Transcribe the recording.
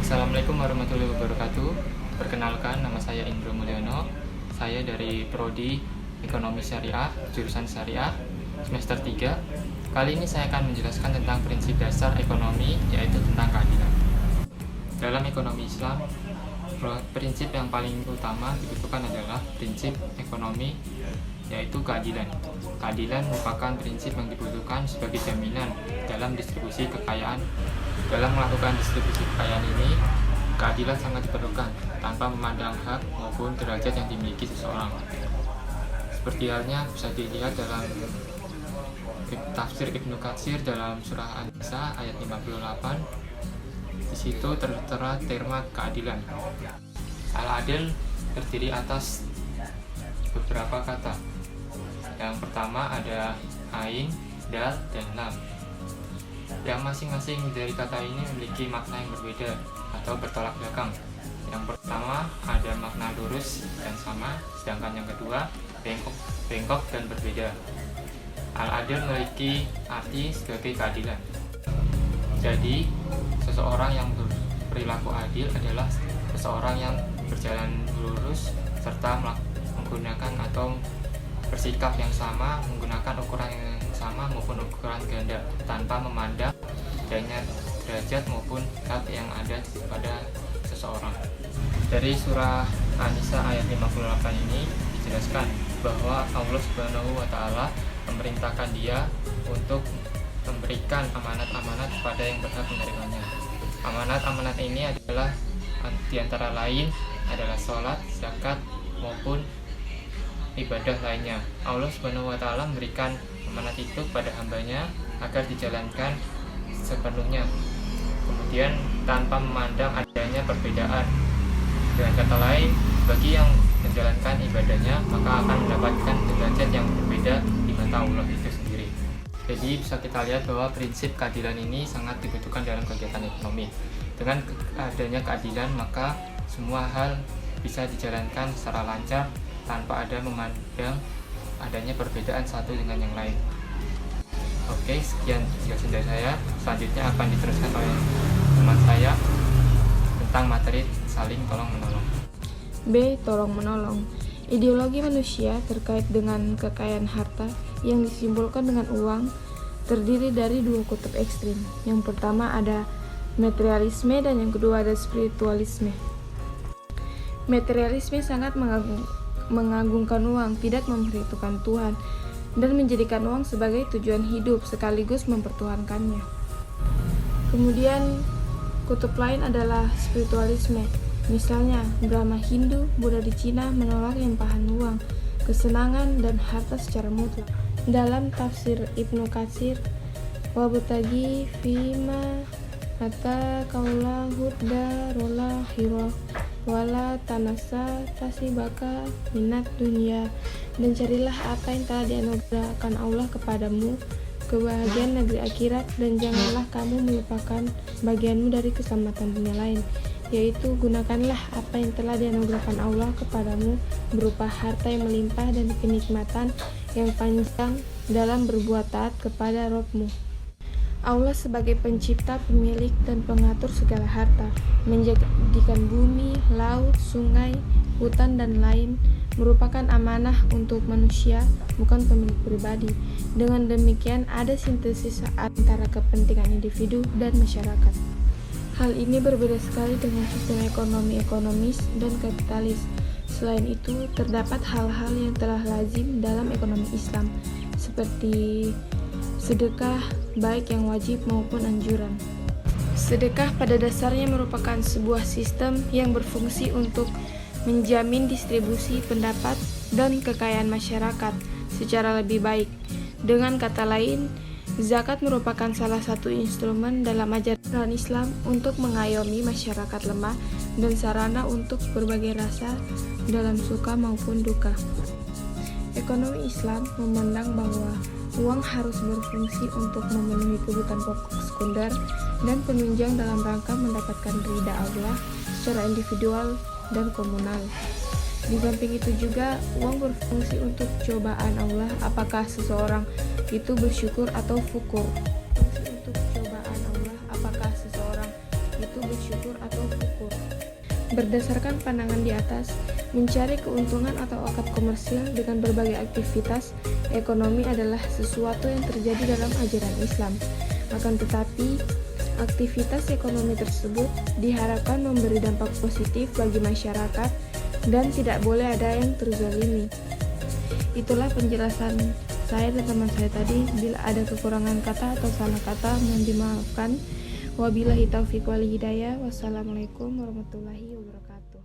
Assalamualaikum warahmatullahi wabarakatuh. Perkenalkan, nama saya Indro Mulyono. Saya dari Prodi Ekonomi Syariah, jurusan Syariah, semester 3. Kali ini saya akan menjelaskan tentang prinsip dasar ekonomi, yaitu tentang keadilan. Dalam ekonomi Islam, prinsip yang paling utama dibutuhkan adalah prinsip ekonomi, yaitu keadilan. Keadilan merupakan prinsip yang dibutuhkan sebagai jaminan dalam distribusi kekayaan. Dalam melakukan distribusi kekayaan ini, keadilan sangat diperlukan tanpa memandang hak maupun derajat yang dimiliki seseorang. Seperti halnya bisa dilihat dalam tafsir Ibnu Katsir dalam surah An-Nisa ayat 58. Di situ tertera terma keadilan. Al-adil terdiri atas beberapa kata. Yang pertama ada ain, dal, dan lam. Yang masing-masing dari kata ini memiliki makna yang berbeda atau bertolak belakang. Yang pertama ada makna lurus dan sama, sedangkan yang kedua bengkok dan berbeda. Al-adil memiliki arti sebagai keadilan. Jadi, seseorang yang berperilaku adil adalah seseorang yang berjalan lurus serta menggunakan atau bersikap yang sama, menggunakan ukuran yang sama maupun ukuran ganda tanpa memandang adanya derajat maupun hak yang ada pada seseorang. Dari surah An-Nisa ayat 58 ini dijelaskan bahwa Allah Subhanahu wa taala memerintahkan dia untuk memberikan amanat-amanat kepada yang berhak menerimanya. Amanat-amanat ini adalah diantara lain adalah sholat, zakat maupun ibadah lainnya. Allah Subhanahu wa taala memberikan amanat itu pada hambanya agar dijalankan sepenuhnya, kemudian tanpa memandang adanya perbedaan. Dengan kata lain, bagi yang menjalankan ibadahnya maka akan mendapatkan derajat yang berbeda di mata Allah itu sendiri. Jadi bisa kita lihat bahwa prinsip keadilan ini sangat dibutuhkan dalam kegiatan ekonomi. Dengan adanya keadilan maka semua hal bisa dijalankan secara lancar tanpa ada memandang adanya perbedaan satu dengan yang lain. Oke, sekian penjelasan dari saya. Selanjutnya akan diteruskan oleh teman saya tentang materi saling tolong-menolong. B. Tolong menolong. Ideologi manusia terkait dengan kekayaan harta yang disimbolkan dengan uang terdiri dari dua kutub ekstrim. Yang pertama ada materialisme dan yang kedua ada spiritualisme. Materialisme sangat mengagungkan uang, tidak memperhitungkan Tuhan, dan menjadikan uang sebagai tujuan hidup sekaligus mempertuhankannya. Kemudian kutub lain adalah spiritualisme. Misalnya, Brahma Hindu, Buddha di Cina menolak limpahan uang, kesenangan, dan harta secara mutlak. Dalam tafsir Ibnu Katsir, wabtagi fima ata kaula hudda rola hiro wala tanasa tasibaka minat dunia, dan carilah apa yang telah dianugerahkan Allah kepadamu, kebahagiaan negeri akhirat, dan janganlah kamu melupakan bagianmu dari keselamatan dunia lain, yaitu gunakanlah apa yang telah dianugerahkan Allah kepadamu berupa harta yang melimpah dan kenikmatan yang panjang dalam berbuat taat kepada Rabb-Mu. Allah sebagai pencipta, pemilik, dan pengatur segala harta, menjadikan bumi, laut, sungai, hutan, dan lain merupakan amanah untuk manusia, bukan pemilik pribadi. Dengan demikian, ada sintesis antara kepentingan individu dan masyarakat. Hal ini berbeda sekali dengan sistem ekonomis dan kapitalis. Selain itu, terdapat hal-hal yang telah lazim dalam ekonomi Islam, seperti sedekah, baik yang wajib maupun anjuran. Sedekah pada dasarnya merupakan sebuah sistem yang berfungsi untuk menjamin distribusi pendapat dan kekayaan masyarakat secara lebih baik. Dengan kata lain, zakat merupakan salah satu instrumen dalam ajaran Islam untuk mengayomi masyarakat lemah dan sarana untuk berbagai rasa dalam suka maupun duka. Ekonomi Islam memandang bahwa uang harus berfungsi untuk memenuhi kebutuhan pokok sekunder dan penunjang dalam rangka mendapatkan ridha Allah secara individual dan komunal. Di samping itu juga, uang berfungsi untuk cobaan Allah apakah seseorang itu bersyukur atau fukur. Untuk cobaan Allah apakah seseorang itu yaitu bersyukur atau syukur. Berdasarkan pandangan di atas, mencari keuntungan atau akad komersil dengan berbagai aktivitas ekonomi adalah sesuatu yang terjadi dalam ajaran Islam. Akan tetapi, aktivitas ekonomi tersebut diharapkan memberi dampak positif bagi masyarakat dan tidak boleh ada yang terzalimi. Itulah penjelasan saya dan teman saya tadi. Bila ada kekurangan kata atau salah kata, mohon dimaafkan. Wabillahi taufiq wal hidayah. Wassalamualaikum warahmatullahi wabarakatuh.